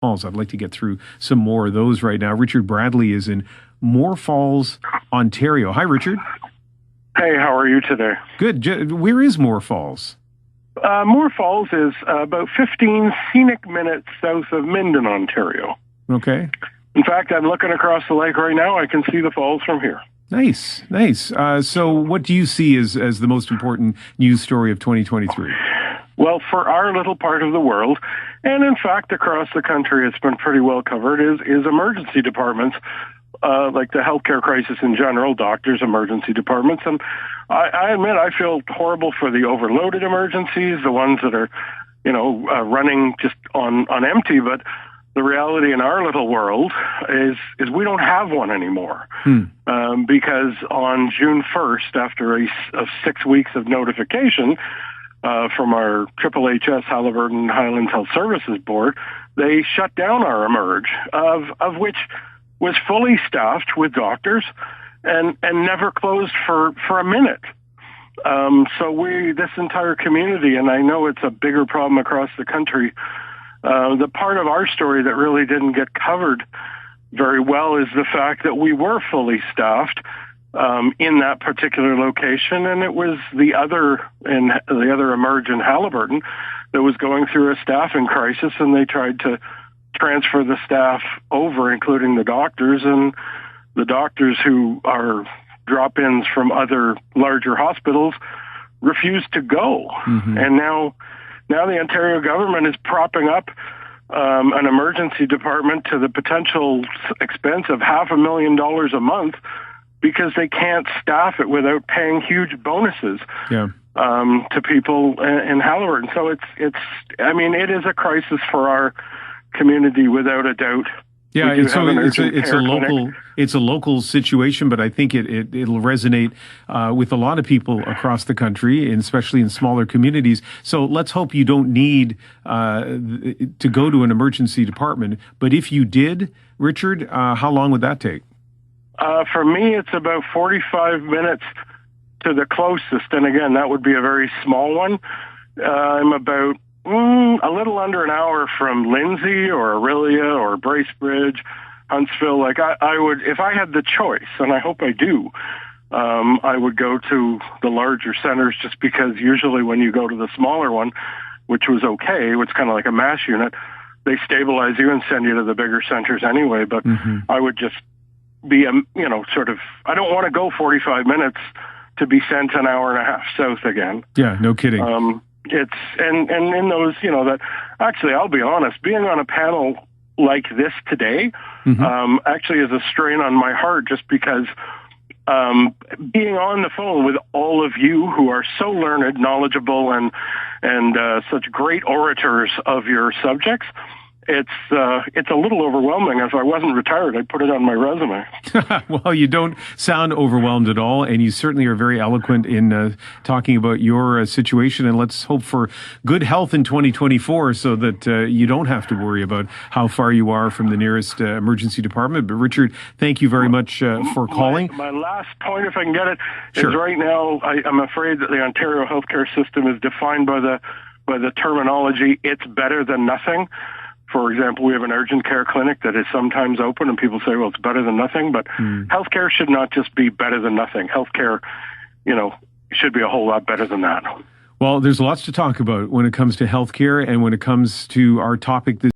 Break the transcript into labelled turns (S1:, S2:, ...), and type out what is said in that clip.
S1: Falls. I'd like to get through some more of those right now. Richard Bradley is in Moor Falls, Ontario. Hi, Richard.
S2: Hey, how are you today?
S1: Good. Where is Moor Falls?
S2: Moor Falls is about 15 scenic minutes south of Minden, Ontario.
S1: Okay.
S2: In fact, I'm looking across the lake right now. I can see the falls from here.
S1: Nice. So what do you see as the most important news story of 2023?
S2: Well, for our little part of the world, and in fact across the country, it's been pretty well covered, is emergency departments, like the healthcare crisis in general, doctors, emergency departments. And I admit I feel horrible for the overloaded emergencies, the ones that are, running just on empty. But the reality in our little world is we don't have one anymore. Because on June 1st, after a 6 weeks of notification, from our HHS Haliburton Highlands Health Services Board, they shut down our Emerge, of which was fully staffed with doctors and never closed for a minute. So this entire community, and I know it's a bigger problem across the country, the part of our story that really didn't get covered very well is the fact that we were fully staffed in that particular location, and it was the other Emerge in Haliburton that was going through a staffing crisis, and they tried to transfer the staff over, including the doctors, and the doctors who are drop-ins from other larger hospitals refused to go. And now the Ontario government is propping up an emergency department to the potential expense of $500,000 a month, because they can't staff it without paying huge bonuses to people in Haliburton. So it is a crisis for our community without a doubt.
S1: Yeah, it's a local situation, but I think it'll resonate with a lot of people across the country, and especially in smaller communities. So let's hope you don't need to go to an emergency department. But if you did, Richard, how long would that take?
S2: For me, it's about 45 minutes to the closest. And again, that would be a very small one. I'm about a little under an hour from Lindsay or Orillia or Bracebridge, Huntsville. Like I would, if I had the choice, and I hope I do, I would go to the larger centers, just because usually when you go to the smaller one, which was okay, it's kind of like a mass unit, they stabilize you and send you to the bigger centers anyway. But I would just be I don't want to go 45 minutes to be sent an hour and a half south again.
S1: Yeah, no kidding.
S2: It's and in those, that actually, I'll be honest, being on a panel like this today actually is a strain on my heart, just because being on the phone with all of you who are so learned, knowledgeable, and such great orators of your subjects, it's a little overwhelming. If I wasn't retired, I'd put it on my resume.
S1: Well, you don't sound overwhelmed at all, and you certainly are very eloquent in talking about your situation. And let's hope for good health in 2024, so that you don't have to worry about how far you are from the nearest emergency department. But Richard, thank you very much for calling.
S2: My last point, if I can get it,
S1: Sure.
S2: is right now I'm afraid that the Ontario healthcare system is defined by the terminology "it's better than nothing." For example, we have an urgent care clinic that is sometimes open, and people say, well, it's better than nothing. But healthcare should not just be better than nothing. Healthcare, should be a whole lot better than that.
S1: Well, there's lots to talk about when it comes to healthcare, and when it comes to our topic this